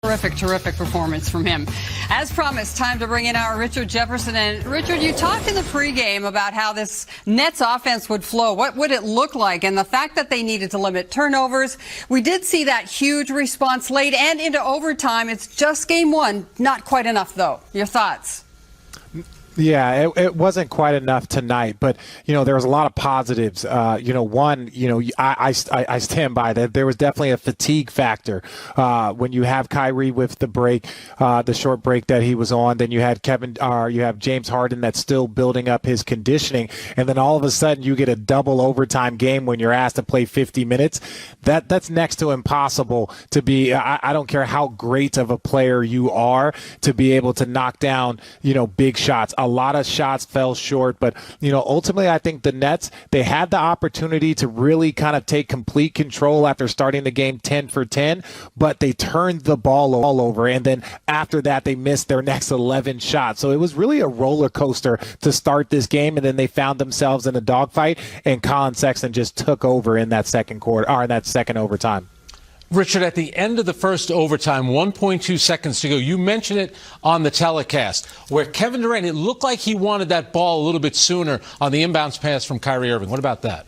Terrific performance from him. As promised, time to bring in our Richard Jefferson. And Richard, you talked in the pregame about how this Nets offense would flow. What would it look like? And the fact that they needed to limit turnovers. We did see that huge response late and into overtime. It's just game one. Not quite enough, though. Your thoughts? Yeah, it wasn't quite enough tonight, but there was a lot of positives. One, I stand by that. There was definitely a fatigue factor when you have Kyrie with the break, the short break that he was on. Then you had you have James Harden that's still building up his conditioning, and then all of a sudden you get a double overtime game when you're asked to play 50 minutes. That's next to impossible to be. I don't care how great of a player you are to be able to knock down big shots. A lot of shots fell short, but ultimately I think the Nets, they had the opportunity to really kind of take complete control after starting the game 10 for 10, but they turned the ball all over, and then after that they missed their next 11 shots. So it was really a roller coaster to start this game, and then they found themselves in a dogfight, and Colin Sexton just took over in that second quarter, or in that second overtime. Richard, at the end of the first overtime, 1.2 seconds to go, you mentioned it on the telecast, where Kevin Durant, it looked like he wanted that ball a little bit sooner on the inbounds pass from Kyrie Irving. What about that?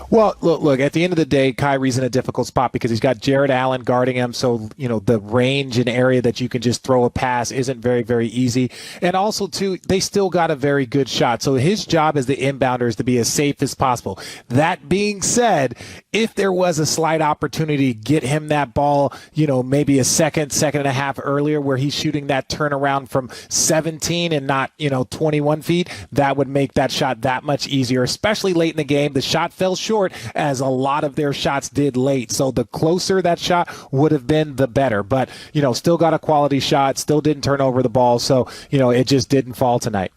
Well, look, at the end of the day, Kyrie's in a difficult spot because he's got Jared Allen guarding him. So, the range and area that you can just throw a pass isn't very, very easy. And also, too, they still got a very good shot. So his job as the inbounder is to be as safe as possible. That being said, if there was a slight opportunity to get him that ball, maybe a second and a half earlier where he's shooting that turnaround from 17 and not, 21 feet, that would make that shot that much easier, especially late in the game. The shot fell short, as a lot of their shots did late. So the closer that shot would have been, the better. But, still got a quality shot, still didn't turn over the ball. So, it just didn't fall tonight.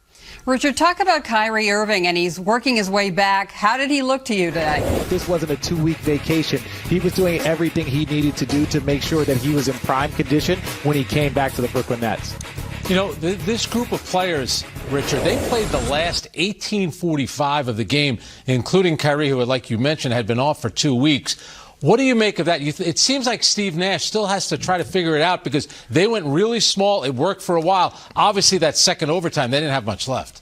Richard, talk about Kyrie Irving, and he's working his way back. How did he look to you today? This wasn't a 2-week vacation. He was doing everything he needed to do to make sure that he was in prime condition when he came back to the Brooklyn Nets. This group of players, Richard, they played the last 18:45 of the game, including Kyrie, who, like you mentioned, had been off for 2 weeks. What do you make of that? It seems like Steve Nash still has to try to figure it out because they went really small. It worked for a while. Obviously, that second overtime, they didn't have much left.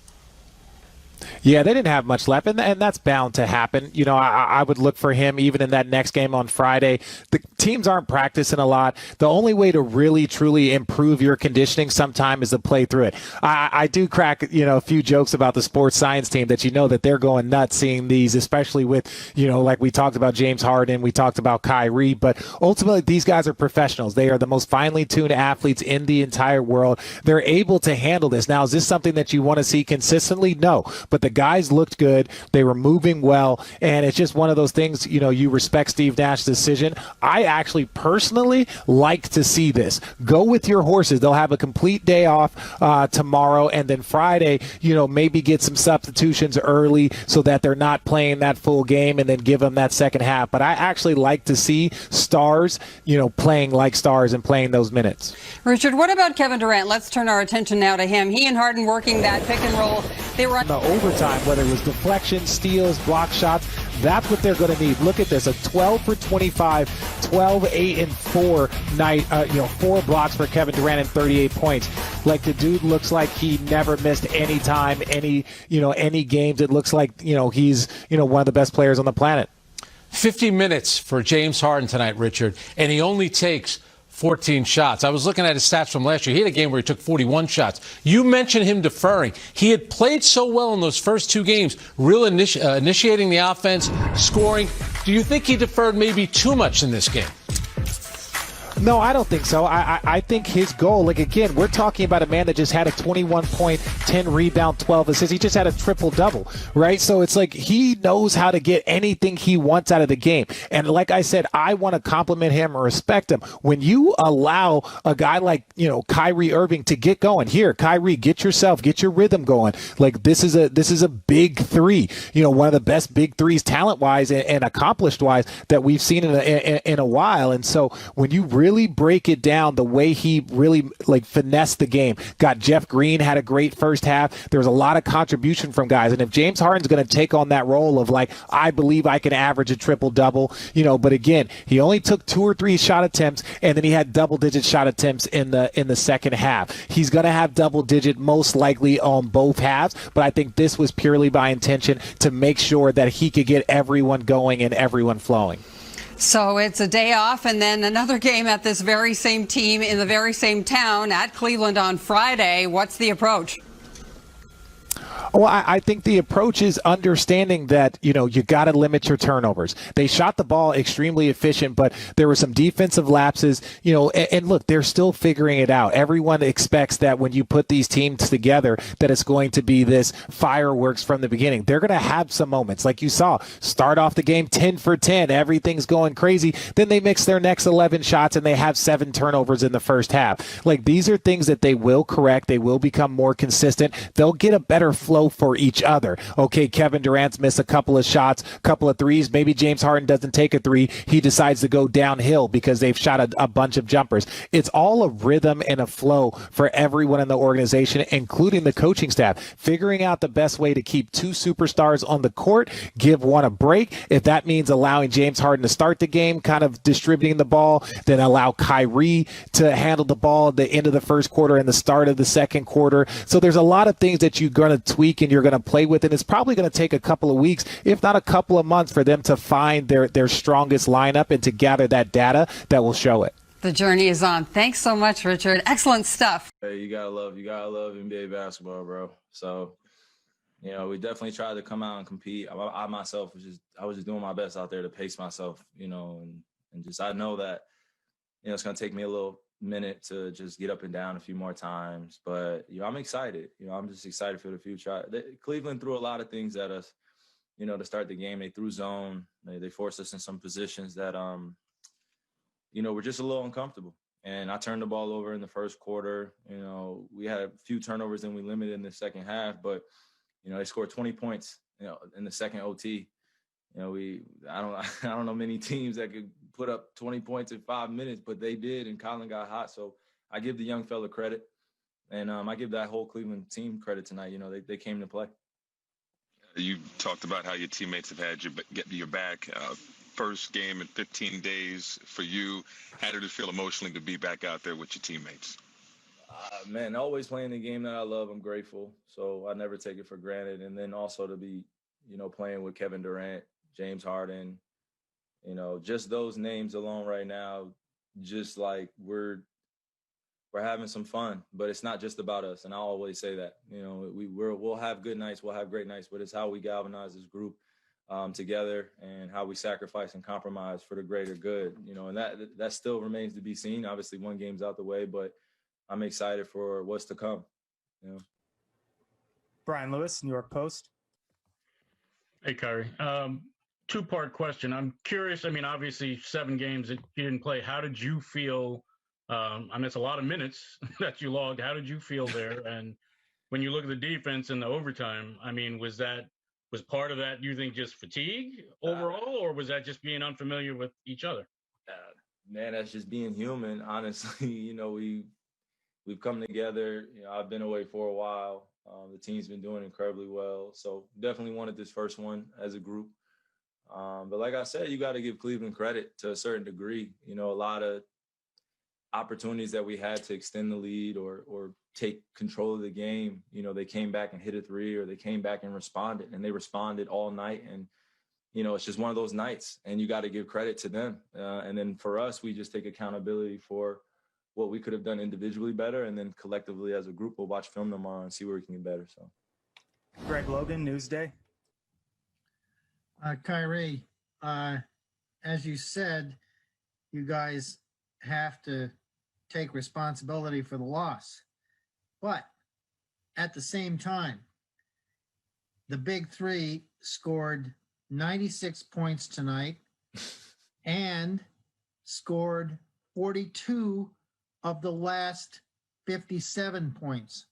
Yeah, they didn't have much left, and that's bound to happen. I would look for him even in that next game on Friday. The teams aren't practicing a lot. The only way to really, truly improve your conditioning sometime is to play through it. I do crack, a few jokes about the sports science team that that they're going nuts seeing these, especially with, like we talked about James Harden, we talked about Kyrie, but ultimately these guys are professionals. They are the most finely tuned athletes in the entire world. They're able to handle this. Now, is this something that you want to see consistently? No. But the guys looked good. They were moving well. And it's just one of those things, you respect Steve Nash's decision. I actually personally like to see this. Go with your horses. They'll have a complete day off tomorrow. And then Friday, maybe get some substitutions early so that they're not playing that full game and then give them that second half. But I actually like to see stars, playing like stars and playing those minutes. Richard, what about Kevin Durant? Let's turn our attention now to him. He and Harden working that pick and roll. They were on the overtime, whether it was deflection, steals, block shots. That's what they're going to need. Look at this, a 12 for 25, 12, 8, and 4 night, 4 blocks for Kevin Durant and 38 points. Like, the dude looks like he never missed any time, any games. It looks like, he's, one of the best players on the planet. 50 minutes for James Harden tonight, Richard, and he only takes 14 shots. I was looking at his stats from last year. He had a game where he took 41 shots. You mentioned him deferring. He had played so well in those first 2 games, initiating the offense, scoring. Do you think he deferred maybe too much in this game? No, I don't think so. I think his goal, again, we're talking about a man that just had a 21 point, 10 rebound, 12 assists. He just had a triple-double, right? So it's like he knows how to get anything he wants out of the game. And like I said, I want to compliment him or respect him. When you allow a guy like, Kyrie Irving to get going, here, Kyrie, get your rhythm going. Like, this is a big three, one of the best big threes talent-wise and accomplished-wise that we've seen in a while. And so when you really really break it down the way he really like finessed the game. Got Jeff Green, had a great first half. There was a lot of contribution from guys. And if James Harden's going to take on that role of like, I believe I can average a triple-double, but again, he only took 2 or 3 shot attempts, and then he had double-digit shot attempts in the second half. He's going to have double-digit most likely on both halves, but I think this was purely by intention to make sure that he could get everyone going and everyone flowing. So it's a day off and then another game at this very same team in the very same town at Cleveland on Friday. What's the approach? Well, I think the approach is understanding that, you got to limit your turnovers. They shot the ball extremely efficient, but there were some defensive lapses, and look, they're still figuring it out. Everyone expects that when you put these teams together, that it's going to be this fireworks from the beginning. They're going to have some moments like you saw. Start off the game 10 for 10. Everything's going crazy. Then they mix their next 11 shots and they have 7 turnovers in the first half. Like, these are things that they will correct. They will become more consistent. They'll get a better flow for each other. Okay, Kevin Durant's missed a couple of shots, couple of threes. Maybe James Harden doesn't take a 3. He decides to go downhill because they've shot a bunch of jumpers. It's all a rhythm and a flow for everyone in the organization, including the coaching staff, figuring out the best way to keep 2 superstars on the court, give one a break. If that means allowing James Harden to start the game, kind of distributing the ball, then allow Kyrie to handle the ball at the end of the first quarter and the start of the second quarter. So there's a lot of things that you're going to tweak and you're going to play with, and it's probably going to take a couple of weeks, if not a couple of months, for them to find their strongest lineup and to gather that data that will show it. The journey is on. Thanks so much, Richard. Excellent stuff. Hey, you gotta love NBA basketball, bro. So, we definitely tried to come out and compete. I myself was just doing my best out there to pace myself, and just I know that, it's gonna take me a little minute to just get up and down a few more times, but I'm excited. I'm just excited for the future. Cleveland threw a lot of things at us, to start the game. They threw zone. They forced us in some positions that were just a little uncomfortable. And I turned the ball over in the first quarter. We had a few turnovers and we limited in the second half, but they scored 20 points in the second OT. I don't know many teams that could put up 20 points in 5 minutes, but they did, and Colin got hot. So I give the young fella credit, and I give that whole Cleveland team credit tonight. They came to play. You talked about how your teammates have had your back. First game in 15 days for you. How did it feel emotionally to be back out there with your teammates? Man, always playing the game that I love. I'm grateful. So I never take it for granted. And then also to be, playing with Kevin Durant, James Harden, just those names alone right now, just like we're having some fun, but it's not just about us. And I always say that, we'll have good nights, we'll have great nights, but it's how we galvanize this group together and how we sacrifice and compromise for the greater good, and that still remains to be seen. Obviously one game's out the way, but I'm excited for what's to come. Brian Lewis, New York Post. Hey, Kyrie. Two-part question. I'm curious. Obviously 7 games that you didn't play. How did you feel? It's a lot of minutes that you logged. How did you feel there? And when you look at the defense in the overtime, was part of that, you think, just fatigue overall, or was that just being unfamiliar with each other? Man, that's just being human. Honestly, we've come together. I've been away for a while. The team's been doing incredibly well. So definitely wanted this first one as a group. But like I said, you got to give Cleveland credit to a certain degree. A lot of opportunities that we had to extend the lead or take control of the game, they came back and hit a 3, or they came back and responded, and they responded all night. And, it's just one of those nights, and you got to give credit to them. And then for us, we just take accountability for what we could have done individually better. And then collectively as a group, we'll watch film tomorrow and see where we can get better. So Greg Logan, Newsday. Kyrie, as you said, you guys have to take responsibility for the loss. But at the same time, the big 3 scored 96 points tonight and scored 42 of the last 57 points,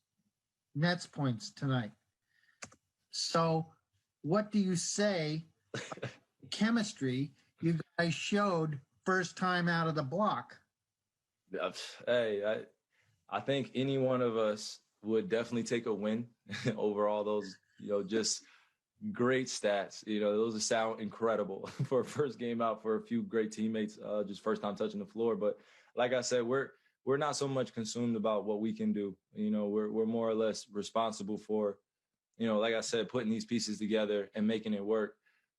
Nets points tonight. So what do you say? Chemistry you guys showed first time out of the block. Hey, I think any one of us would definitely take a win over all those, just great stats. Those sound incredible for a first game out for a few great teammates, just first time touching the floor. But like I said, we're not so much consumed about what we can do. We're more or less responsible for, like I said, putting these pieces together and making it work.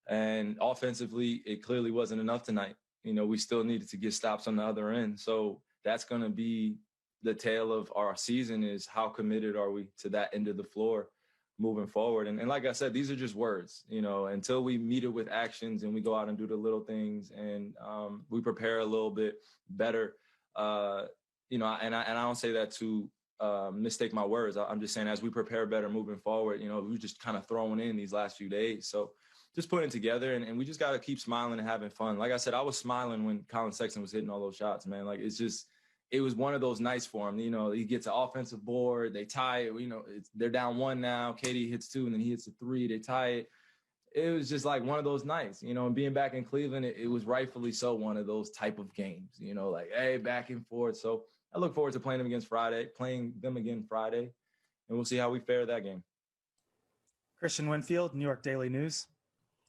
And offensively, it clearly wasn't enough tonight. We still needed to get stops on the other end. So that's going to be the tale of our season, is how committed are we to that end of the floor moving forward. And like I said, these are just words, until we meet it with actions and we go out and do the little things and we prepare a little bit better. And I don't say that to mistake my words. I'm just saying, as we prepare better moving forward, we just kind of throwing in these last few days. So just putting it together, and we just got to keep smiling and having fun. Like I said, I was smiling when Colin Sexton was hitting all those shots, man. Like, it was one of those nights for him. He gets an offensive board, they tie it. They're down one now. Katie hits two, and then he hits a three. They tie it. It was just like one of those nights, and being back in Cleveland, it was rightfully so one of those type of games, like, hey, back and forth. So I look forward to playing them again Friday, and we'll see how we fare that game. Christian Winfield, New York Daily News.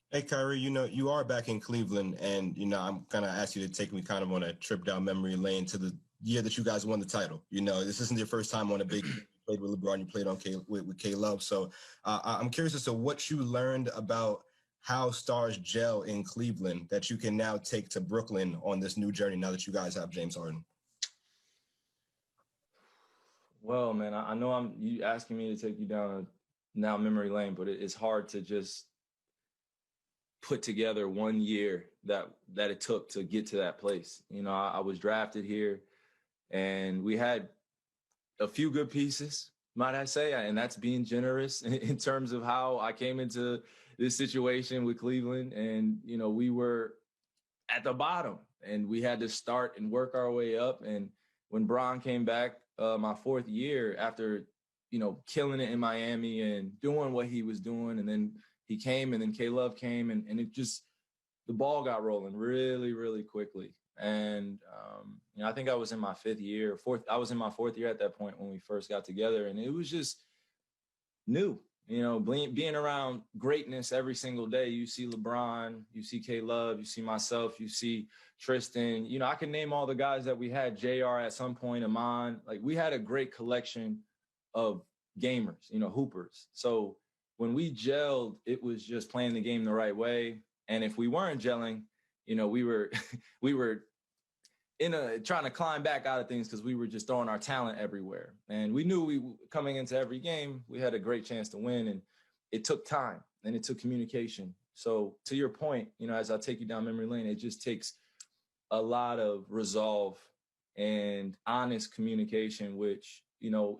Hey, Kyrie, you are back in Cleveland, and, I'm going to ask you to take me kind of on a trip down memory lane to the year that you guys won the title. This isn't your first time on a big – you played with LeBron, you played on with K-Love. So I'm curious as to what you learned about how stars gel in Cleveland that you can now take to Brooklyn on this new journey now that you guys have James Harden. Well, man, I know you asking me to take you down now memory lane, but it's hard to just put together 1 year that it took to get to that place. I was drafted here, and we had a few good pieces, might I say, and that's being generous in terms of how I came into this situation with Cleveland. And, we were at the bottom, and we had to start and work our way up. And when Bron came back my fourth year after, killing it in Miami and doing what he was doing, and then he came, and then K-Love came, and it just, the ball got rolling really, really quickly. And, I think I was in my I was in my fourth year at that point when we first got together, and it was just new, being around greatness every single day. You see LeBron, you see K-Love, you see myself, you see Tristan. I can name all the guys that we had, JR at some point, Amon. Like, we had a great collection of gamers, hoopers. So when we gelled, it was just playing the game the right way. And if we weren't gelling, we were trying to climb back out of things because we were just throwing our talent everywhere. And we knew coming into every game, we had a great chance to win. And it took time, and it took communication. So to your point, as I take you down memory lane, it just takes a lot of resolve and honest communication, which,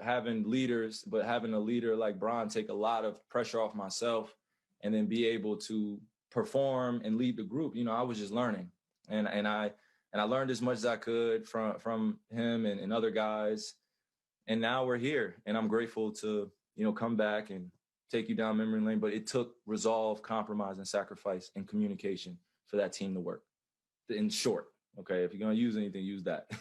having leaders, but having a leader like Bron take a lot of pressure off myself, and then be able to perform and lead the group. I was just learning, and I learned as much as I could from him and other guys. And now we're here, and I'm grateful to, come back and take you down memory lane. But it took resolve, compromise, and sacrifice and communication for that team to work. In short, okay, if you're going to use anything, use that.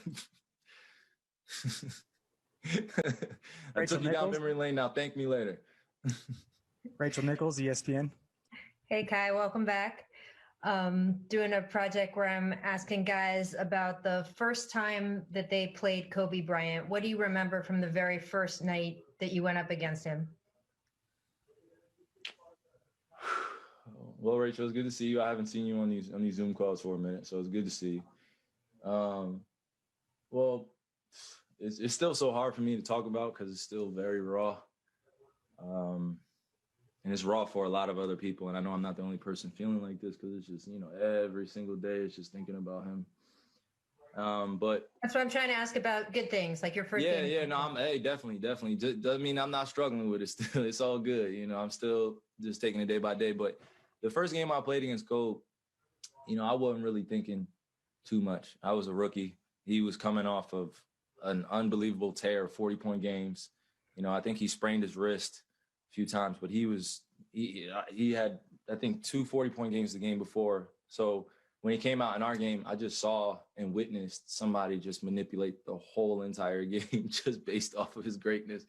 I took you down memory lane. Now thank me later. Rachel Nichols, ESPN. Hey, Kai, welcome back. Doing a project where I'm asking guys about the first time that they played Kobe Bryant. What do you remember from the very first night that you went up against him? Well, Rachel, it's good to see you. I haven't seen you on these Zoom calls for a minute, so it's good to see you. Well, it's still so hard for me to talk about because it's still very raw. And it's raw for a lot of other people. And I know I'm not the only person feeling like this, because it's just, every single day it's just thinking about him. But that's what I'm trying to ask about. Good things like your first game. Yeah, no, definitely. Doesn't mean I'm not struggling with it still. It's all good. I'm still just taking it day by day. But the first game I played against Kobe, I wasn't really thinking too much. I was a rookie. He was coming off of an unbelievable tear of 40-point games. I think he sprained his wrist a few times, but he had, I think, 2 40-point games the game before. So when he came out in our game, I just saw and witnessed somebody just manipulate the whole entire game just based off of his greatness.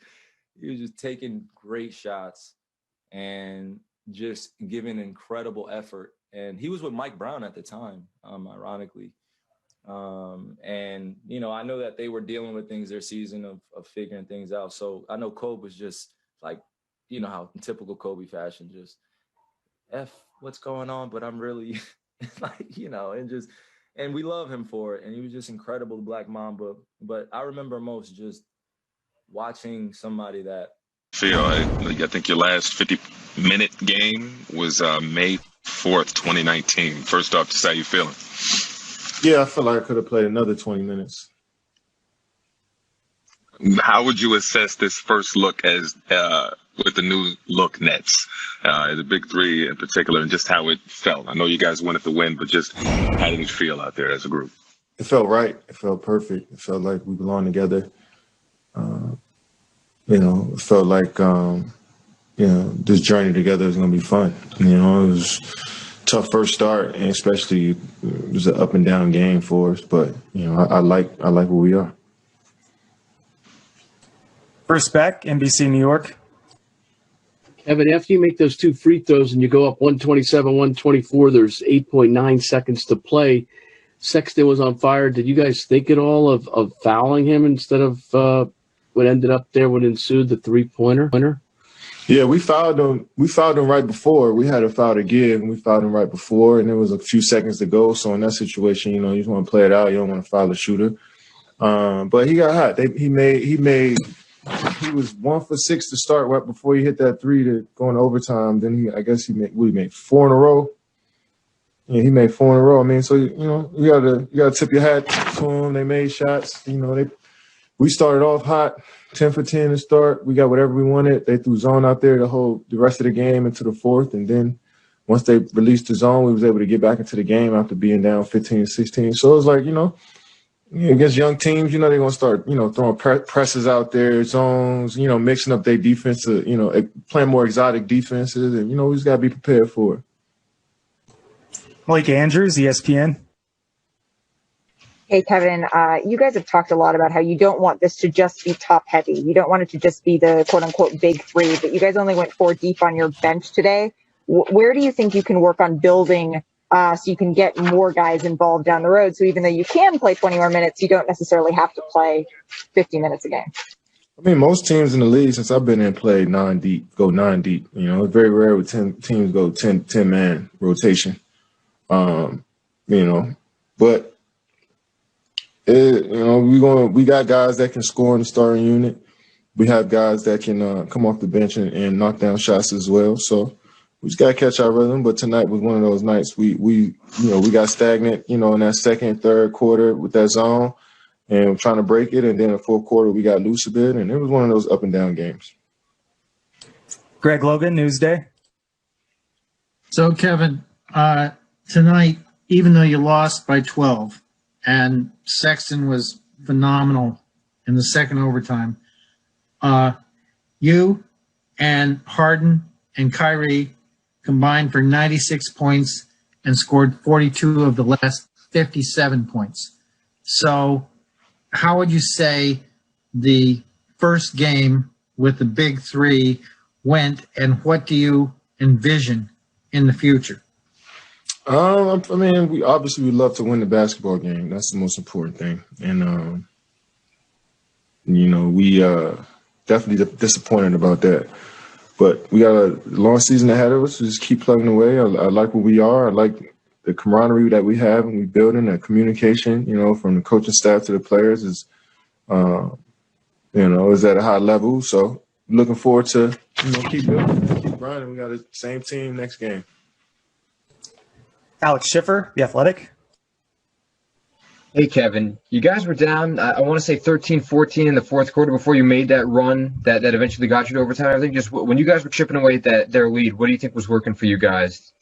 He was just taking great shots and just giving incredible effort. And he was with Mike Brown at the time, ironically. And, you know, I know that they were dealing with things their season of figuring things out. So I know Kobe was just like, you know, how in typical Kobe fashion, just what's going on, but I'm really like, you know, and we love him for it. And he was just incredible, the Black Mamba. But I remember most just watching somebody that I think your last 50-minute game was May 4th, 2019. First off, just how you feeling? Yeah, I feel like I could have played another 20 minutes. How would you assess this first look as with the new look Nets, the big three in particular, and just how it felt? I know you guys wanted to win, but just how did it feel out there as a group? It felt right. It felt perfect. It felt like we belonged together. You know, it felt like, you know, this journey together is going to be fun. You know, it was a tough first start, and especially it was an up and down game for us. But, you know, I like where we are. Bruce Beck, NBC New York. Kevin, after you make those 2 free throws and you go up 127-124, there's 8.9 seconds to play. Sexton was on fire. Did you guys think at all of fouling him instead of what ended up there, what ensued, the 3-pointer? Yeah, we fouled him. We fouled him right before. We had a foul to give, and we fouled him right before, and there was a few seconds to go. So in that situation, you know, you just want to play it out. You don't want to foul the shooter. But he got hot. He was 1 for 6 to start right before he hit that 3 to go into overtime. Then he made 4 in a row. Yeah, he made 4 in a row. I mean, so you know, you gotta tip your hat to him. They made shots. You know, we started off hot, 10 for 10 to start. We got whatever we wanted. They threw zone out there the rest of the game into the fourth, and then once they released the zone, we was able to get back into the game after being down 15-16. So it was like, you know, against young teams, you know, they're going to start, you know, throwing presses out there, zones, you know, mixing up their defense, you know, playing more exotic defenses. And, you know, we just got to be prepared for it. Blake Andrews, ESPN. Hey, Kevin, you guys have talked a lot about how you don't want this to just be top heavy. You don't want it to just be the quote unquote big three, but you guys only went 4 deep on your bench today. Where do you think you can work on building so you can get more guys involved down the road? So even though you can play 20 more minutes, you don't necessarily have to play 50 minutes a game. I mean, most teams in the league, since I've been in, play 9 deep. You know, it's very rare with 10 teams go 10-man rotation. You know, but you know, we got guys that can score in the starting unit. We have guys that can come off the bench and knock down shots as well. So we just got to catch our rhythm. But tonight was one of those nights we got stagnant, you know, in that second, third quarter with that zone and trying to break it. And then in the fourth quarter, we got loose a bit. And it was one of those up and down games. Greg Logan, Newsday. So, Kevin, tonight, even though you lost by 12 and Sexton was phenomenal in the second overtime, you and Harden and Kyrie combined for 96 points and scored 42 of the last 57 points. So how would you say the first game with the big three went, and what do you envision in the future? I mean, we love to win the basketball game. That's the most important thing. And, you know, we definitely disappointed about that. But we got a long season ahead of us. So just keep plugging away. I like where we are. I like the camaraderie that we have and we building, that communication, you know, from the coaching staff to the players is, you know, is at a high level. So looking forward to, you know, keep building, keep grinding. We got the same team next game. Alex Schiffer, The Athletic. Hey, Kevin, you guys were down, I want to say 13-14 in the fourth quarter before you made that run that eventually got you to overtime. I think just when you guys were chipping away at their lead, what do you think was working for you guys?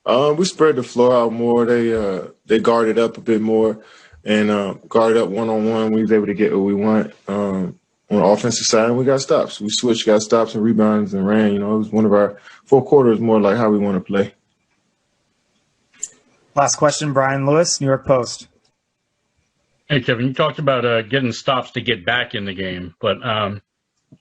We spread the floor out more. They guarded up a bit more and guarded up one-on-one. We was able to get what we want on the offensive side, and we got stops. We switched, got stops and rebounds and ran. You know, it was one of our fourth quarters more like how we want to play. Last question, Brian Lewis, New York Post. Hey, Kevin, you talked about getting stops to get back in the game, but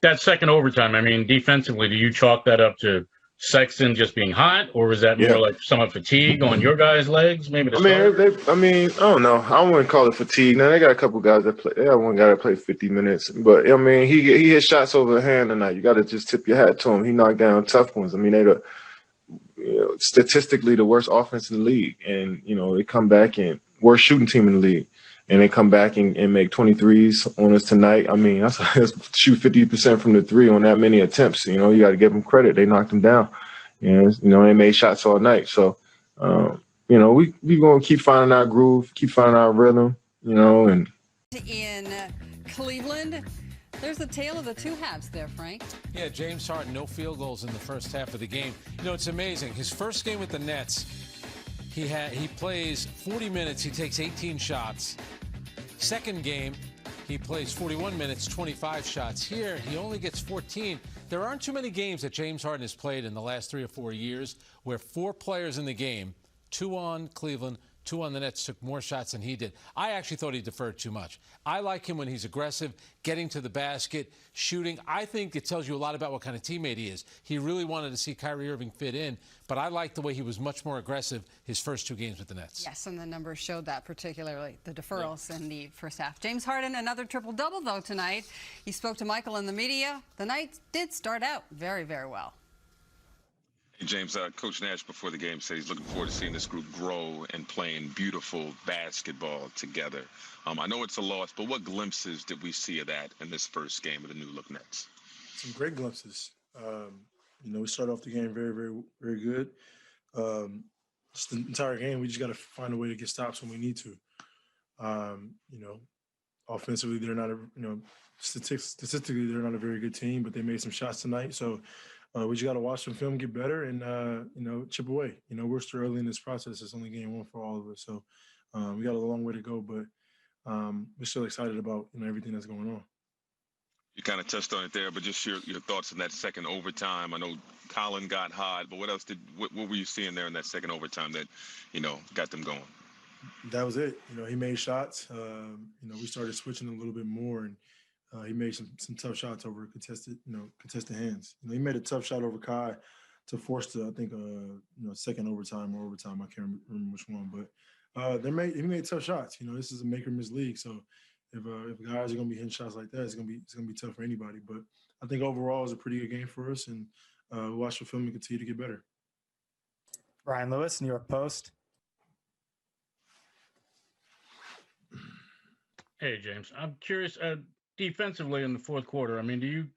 that second overtime, I mean, defensively, do you chalk that up to Sexton just being hot, or is that more Yeah. like some fatigue on your guys' legs, maybe to I start? mean, I don't know. I wouldn't call it fatigue. Now they got a couple guys that play. They got one guy that played 50 minutes, but I mean, he hit shots over the hand tonight. You got to just tip your hat to him. He knocked down tough ones. I mean, they the statistically the worst offense in the league, and they come back and worst shooting team in the league, and they come back and make 23s on us tonight. I mean, that's shoot 50% from the three on that many attempts. You got to give them credit. They knocked them down, and they made shots all night. So. We gonna keep finding our groove, keep finding our rhythm, and in Cleveland. There's a tale of the two halves there, Frank. Yeah, James Harden, no field goals in the first half of the game. It's amazing. His first game with the Nets, he plays 40 minutes, he takes 18 shots. Second game, he plays 41 minutes, 25 shots. Here, he only gets 14. There aren't too many games that James Harden has played in the last 3 or 4 years where 4 players in the game, 2 on Cleveland, 2 on the Nets, took more shots than he did. I actually thought he deferred too much. I like him when he's aggressive, getting to the basket, shooting. I think it tells you a lot about what kind of teammate he is. He really wanted to see Kyrie Irving fit in, but I like the way he was much more aggressive his first 2 games with the Nets. Yes, and the numbers showed that, particularly the deferrals in the first half. James Harden, another triple-double, though, tonight. He spoke to Michael in the media. The night did start out very, very well. James, Coach Nash before the game said he's looking forward to seeing this group grow and playing beautiful basketball together. I know it's a loss, but what glimpses did we see of that in this first game of the new look Nets? Some great glimpses. We started off the game very, very, very good. Just the entire game, we just got to find a way to get stops when we need to. Offensively, they're not statistically, they're not a very good team, but they made some shots tonight. So we just got to watch some film, get better, and chip away. We're still early in this process. It's only game 1 for all of us. So we got a long way to go, but we're still excited about everything that's going on. You kind of touched on it there, but just your thoughts on that second overtime. I know Colin got hot, but what were you seeing there in that second overtime that, got them going? That was it. He made shots. We started switching a little bit more, and he made some tough shots over contested hands. He made a tough shot over Kai to force the, I think, second overtime or overtime. I can't remember which one, but he made tough shots. This is a make or miss league, so if guys are gonna be hitting shots like that, it's gonna be tough for anybody. But I think overall it's a pretty good game for us, and we watch the film and continue to get better. Brian Lewis, New York Post. Hey, James, I'm curious, defensively in the fourth quarter, I mean, do you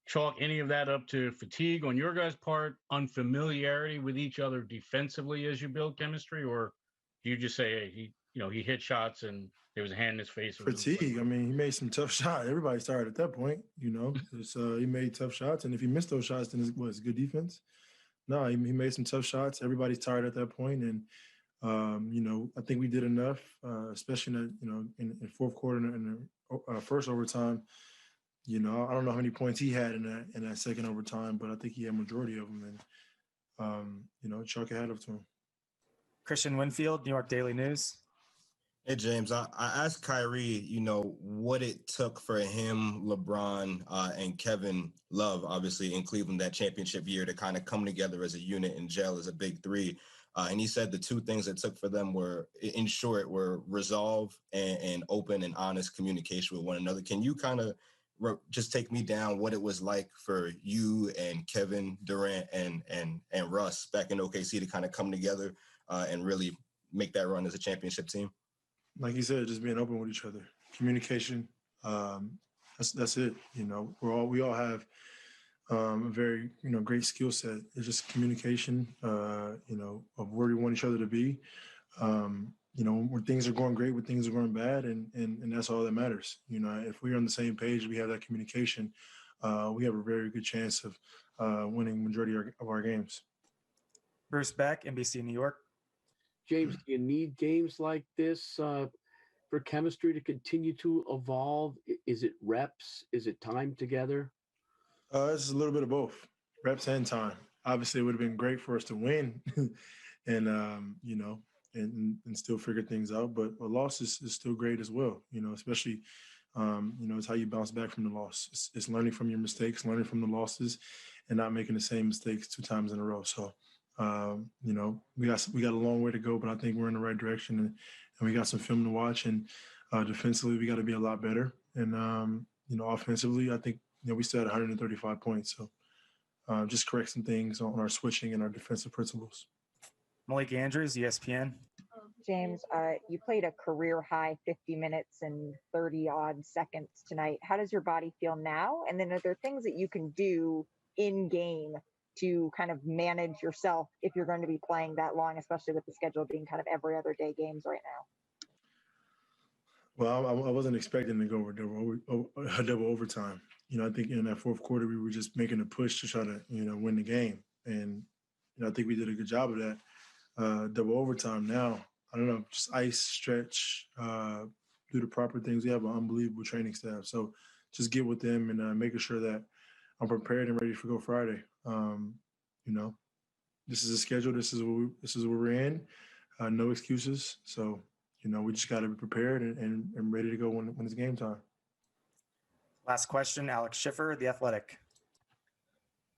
chalk any of that up to fatigue on your guys' part, unfamiliarity with each other defensively as you build chemistry, or do you just say, hey, he hit shots and there was a hand in his face? Fatigue. I mean, he made some tough shots. Everybody started at that point, he made tough shots, and if he missed those shots, then it's good defense. No, he made some tough shots. Everybody's tired at that point, and I think we did enough, especially in fourth quarter and the first overtime. I don't know how many points he had in that second overtime, but I think he had majority of them, and chalk your hat up to him. Christian Winfield, New York Daily News. Hey, James, I asked Kyrie, what it took for him, LeBron, and Kevin Love, obviously, in Cleveland that championship year to kind of come together as a unit and gel as a big three. And he said the 2 things it took for them were, in short, were resolve and open and honest communication with one another. Can you kind of just take me down what it was like for you and Kevin Durant and Russ back in OKC to kind of come together and really make that run as a championship team? Like you said, just being open with each other, communication. That's it. We all have a very great skill set. It's just communication. Of where we want each other to be. When things are going great, when things are going bad, and that's all that matters. If we're on the same page, we have that communication. We have a very good chance of winning majority of our games. Bruce Beck, NBC New York. James, do you need games like this for chemistry to continue to evolve? Is it reps? Is it time together? It's a little bit of both, reps and time. Obviously, it would have been great for us to win, and and still figure things out. But a loss is still great as well, especially, it's how you bounce back from the loss. It's learning from your mistakes, learning from the losses, and not making the same mistakes 2 times in a row. So, we got a long way to go, but I think we're in the right direction, and we got some film to watch. And defensively, we got to be a lot better. And offensively, I think we still had 135 points. So just correct some things on our switching and our defensive principles. Malik Andrews, ESPN. James, you played a career high 50 minutes and 30 odd seconds tonight. How does your body feel now? And then are there things that you can do in game to kind of manage yourself if you're going to be playing that long, especially with the schedule being kind of every other day games right now? Well, I wasn't expecting to go over double overtime. I think in that fourth quarter, we were just making a push to try to, win the game. And, I think we did a good job of that. Double overtime now, I don't know, just ice, stretch, do the proper things. We have an unbelievable training staff. So just get with them and making sure that I'm prepared and ready for go Friday. This is a schedule. This is where we're in. No excuses. So, we just got to be prepared and ready to go when it's game time. Last question, Alex Schiffer, The Athletic.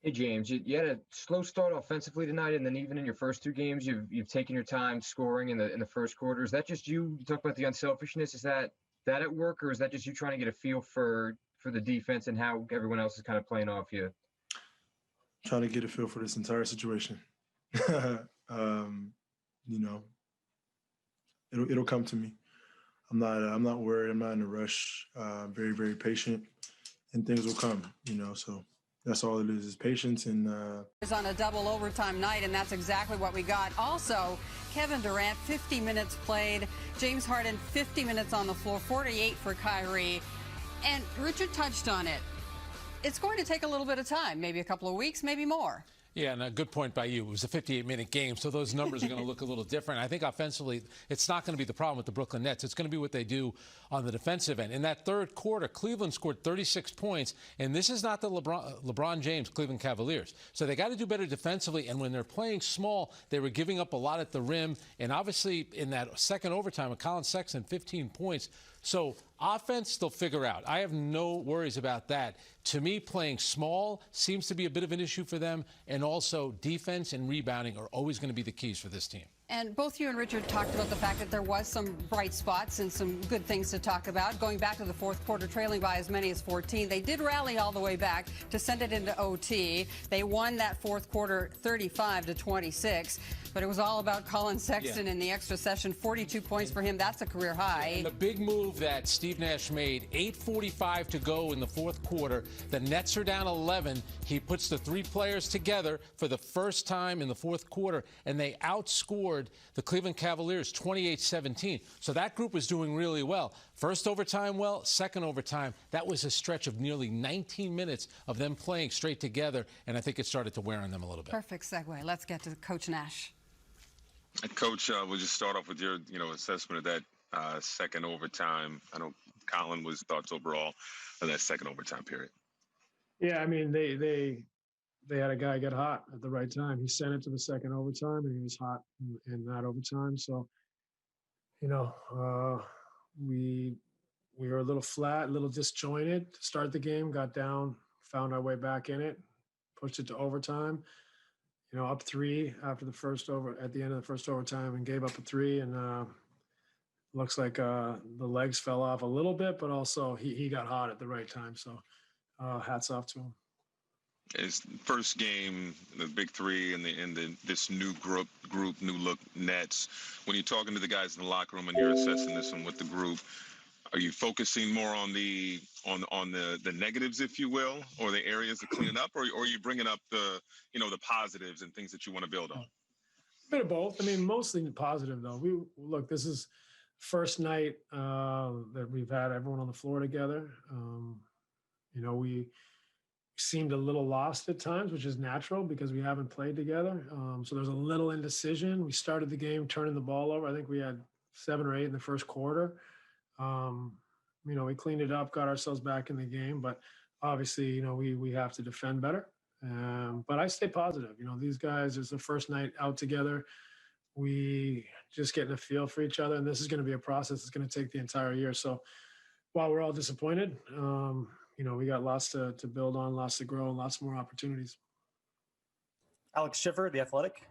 Hey, James, you had a slow start offensively tonight, and then even in your first 2 games, you've taken your time scoring in the first quarter. Is that just you? You talk about the unselfishness. Is that at work, or is that just you trying to get a feel for the defense and how everyone else is kind of playing off you? Trying to get a feel for this entire situation. It'll come to me. I'm not worried. I'm not in a rush. Very, very patient, and things will come. So that's all it is patience and. It's on a double overtime night, and that's exactly what we got. Also, Kevin Durant, 50 minutes played. James Harden, 50 minutes on the floor, 48 for Kyrie. And Richard touched on it. It's going to take a little bit of time, maybe a couple of weeks, maybe more. Yeah, and a good point by you. It was a 58-minute game, so those numbers are going to look a little different. I think offensively, it's not going to be the problem with the Brooklyn Nets. It's going to be what they do on the defensive end. In that third quarter, Cleveland scored 36 points, and this is not the LeBron James Cleveland Cavaliers. So they got to do better defensively, and when they're playing small, they were giving up a lot at the rim. And obviously, in that second overtime, with Colin Sexton, 15 points. So offense, they'll figure out. I have no worries about that. To me, playing small seems to be a bit of an issue for them, and also defense and rebounding are always going to be the keys for this team. And both you and Richard talked about the fact that there was some bright spots and some good things to talk about. Going back to the fourth quarter, trailing by as many as 14, they did rally all the way back to send it into OT. They won that fourth quarter 35-26, but it was all about Colin Sexton in the extra session. 42 points for him. That's a career high. And the big move that Steve Nash made, 8:45 to go in the fourth quarter. The Nets are down 11. He puts the 3 players together for the first time in the fourth quarter, and they outscored the Cleveland Cavaliers 28-17. So that group was doing really well. First overtime, second overtime, that was a stretch of nearly 19 minutes of them playing straight together, and I think it started to wear on them a little bit. Perfect segue. Let's get to Coach Nash. Coach, we'll just start off with your, assessment of that second overtime. I know Colin was thoughts overall of that second overtime period. Yeah, I mean, they had a guy get hot at the right time. He sent it to the second overtime, and he was hot in that overtime. So, we were a little flat, a little disjointed to start the game, got down, found our way back in it, pushed it to overtime, up 3 after at the end of the first overtime, and gave up a 3. And looks like the legs fell off a little bit, but also he got hot at the right time. So hats off to him. His first game, the big 3, and this new group, new look Nets. When you're talking to the guys in the locker room and you're assessing this one with the group, are you focusing more on the negatives, if you will, or the areas to clean up, or are you bringing up the positives and things that you want to build on? A bit of both. I mean, mostly positive though. This is first night that we've had everyone on the floor together. We seemed a little lost at times, which is natural because we haven't played together. So there's a little indecision. We started the game turning the ball over. I think we had 7 or 8 in the first quarter. We cleaned it up, got ourselves back in the game, but obviously, we have to defend better. But I stay positive. These guys, it's the first night out together. we just getting a feel for each other, and this is going to be a process that's going to take the entire year. So while we're all disappointed, we got lots to build on, lots to grow, and lots more opportunities. Alex Schiffer, The Athletic.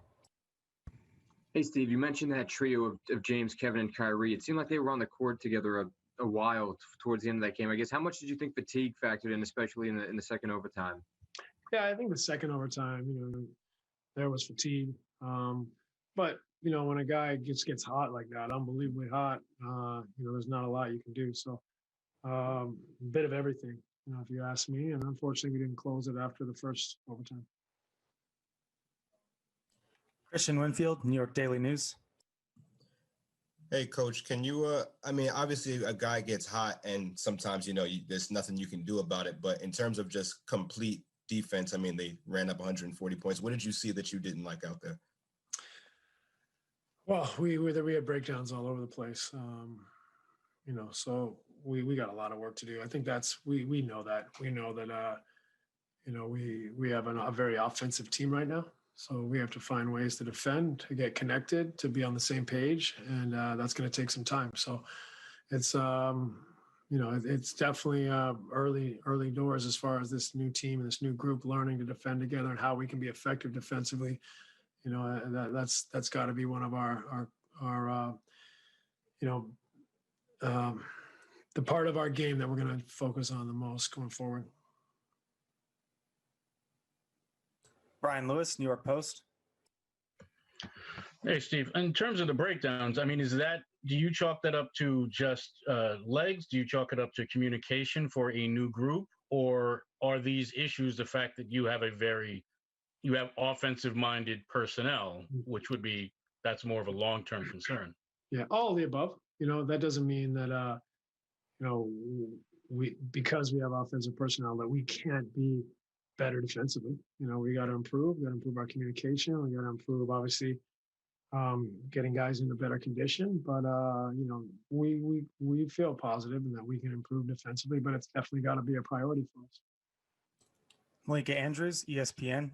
Hey, Steve, you mentioned that trio of James, Kevin, and Kyrie. It seemed like they were on the court together a while towards the end of that game. I guess, how much did you think fatigue factored in, especially in the second overtime? Yeah, I think the second overtime, there was fatigue. But, when a guy gets hot like that, unbelievably hot, there's not a lot you can do. So a bit of everything, if you ask me. And unfortunately, we didn't close it after the first overtime. Christian Winfield, New York Daily News. Hey, Coach, can you, obviously a guy gets hot and sometimes, there's nothing you can do about it. But in terms of just complete defense, they ran up 140 points. What did you see that you didn't like out there? Well, we had breakdowns all over the place. So we got a lot of work to do. I think we know that. We know that, we have a very offensive team right now. So we have to find ways to defend, to get connected, to be on the same page. And that's going to take some time. So it's, it's definitely early doors as far as this new team and this new group learning to defend together and how we can be effective defensively. That's got to be one of our the part of our game that we're going to focus on the most going forward. Brian Lewis, New York Post. Hey, Steve, in terms of the breakdowns, do you chalk that up to just legs? Do you chalk it up to communication for a new group? Or are these issues the fact that you have offensive-minded personnel, which that's more of a long-term concern? Yeah, all of the above. That doesn't mean that, because we have offensive personnel that we can't be better defensively. We got to improve. We got to improve our communication. We got to improve, obviously, getting guys into better condition. But we feel positive and that we can improve defensively. But it's definitely got to be a priority for us. Malika Andrews, ESPN.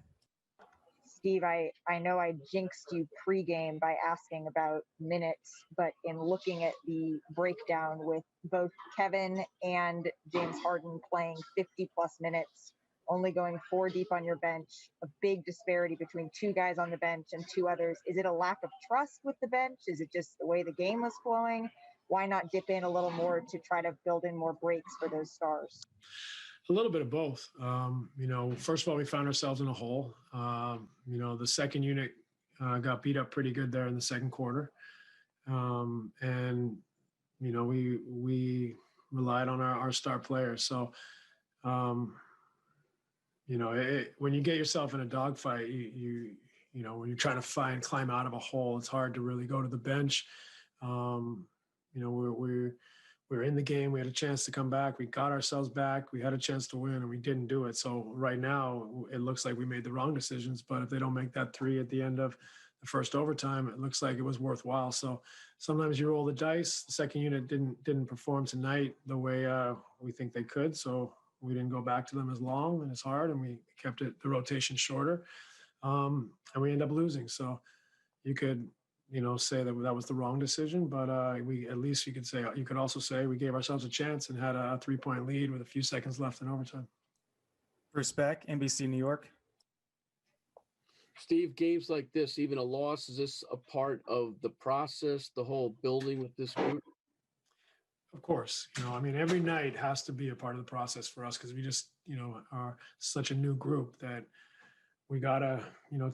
Steve, I know I jinxed you pregame by asking about minutes, but in looking at the breakdown with both Kevin and James Harden playing 50-plus minutes, only going 4 deep on your bench, a big disparity between 2 guys on the bench and 2 others. Is it a lack of trust with the bench? Is it just the way the game was flowing? Why not dip in a little more to try to build in more breaks for those stars? A little bit of both. First of all, we found ourselves in a hole. The second unit got beat up pretty good there in the second quarter. We relied on our star players. So, when you get yourself in a dogfight, when you're trying to climb out of a hole, it's hard to really go to the bench. We're in the game. We had a chance to come back. We got ourselves back. We had a chance to win, and we didn't do it. So right now, it looks like we made the wrong decisions. But if they don't make that 3 at the end of the first overtime, it looks like it was worthwhile. So sometimes you roll the dice. The second unit didn't perform tonight the way we think they could. So we didn't go back to them as long and as hard, and we kept the rotation shorter. And we end up losing. So you could say that was the wrong decision, but you could also say we gave ourselves a chance and had a 3-point lead with a few seconds left in overtime. Bruce Beck, NBC New York. Steve, games like this, even a loss, is this a part of the process, the whole building with this group? Of course. Every night has to be a part of the process for us because we just, are such a new group that we gotta,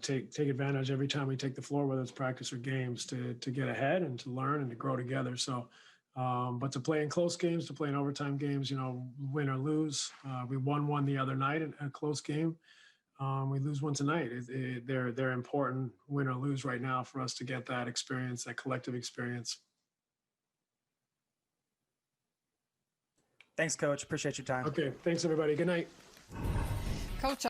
take advantage every time we take the floor, whether it's practice or games, to get ahead and to learn and to grow together. So, but to play in close games, to play in overtime games, win or lose. We won one the other night in a close game. We lose one tonight. They're important, win or lose right now for us to get that experience, that collective experience. Thanks, Coach. Appreciate your time. Okay. Thanks, everybody. Good night. Coach.